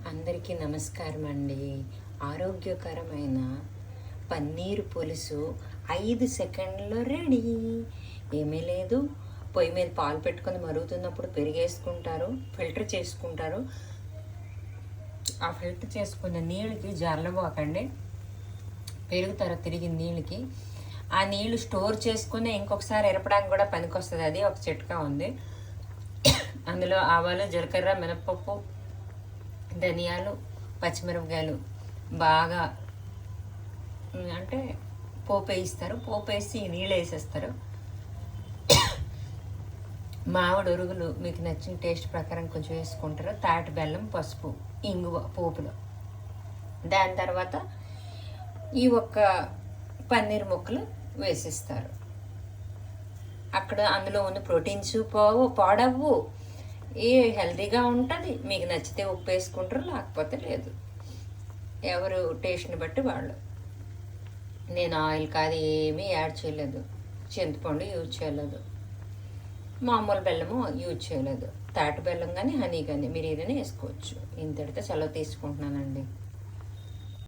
అందరికీ నమస్కారం అండి. ఆరోగ్యకరమైన పన్నీరు పులుసు 5 సెకండ్లో రెడీ. ఏమీ లేదు, పొయ్యి మీద పాలు పెట్టుకొని మరుగుతున్నప్పుడు పెరిగేసుకుంటారు, ఫిల్టర్ చేసుకుంటారు. ఆ ఫిల్టర్ చేసుకున్న నీళ్ళకి జరలబోకండి, పెరుగుతారు తిరిగి నీళ్ళకి. ఆ నీళ్ళు స్టోర్ చేసుకుని ఇంకొకసారి ఎరపడానికి కూడా పనికొస్తుంది. అది ఒక చిట్కా ఉంది. అందులో ఆవాలు, జీలకర్ర, మినపప్పు, ధనియాలు, పచ్చిమిరపకాయలు బాగా అంటే పోపు వేయిస్తారు. పోపు వేసి నీళ్ళు వేసేస్తారు. మామిడి ఉరుగులు మీకు నచ్చిన టేస్ట్ ప్రకారం కొంచెం వేసుకుంటారు. తాటి బెల్లం, పసుపు, ఇంగువ పోపులో. దాని తర్వాత ఈ ఒక్క పన్నీర్ ముక్కలు వేసిస్తారు. అక్కడ అందులో ఉన్న ప్రోటీన్స్ పాడవు, హెల్తీగా ఉంటుంది. మీకు నచ్చితే ఉప్పు వేసుకుంటారు, లేకపోతే లేదు. ఎవరు టేస్ట్ని బట్టి వాళ్ళు. నేను ఆయిల్ కాదు ఏమీ యాడ్ చేయలేదు, చింతపండు యూజ్ చేయలేదు, మామూలు బెల్లము యూజ్ చేయలేదు. తాటి బెల్లం కానీ హనీ కానీ మీరు ఏదైనా వేసుకోవచ్చు. ఇంతటితో సెలవు తీసుకుంటున్నానండి.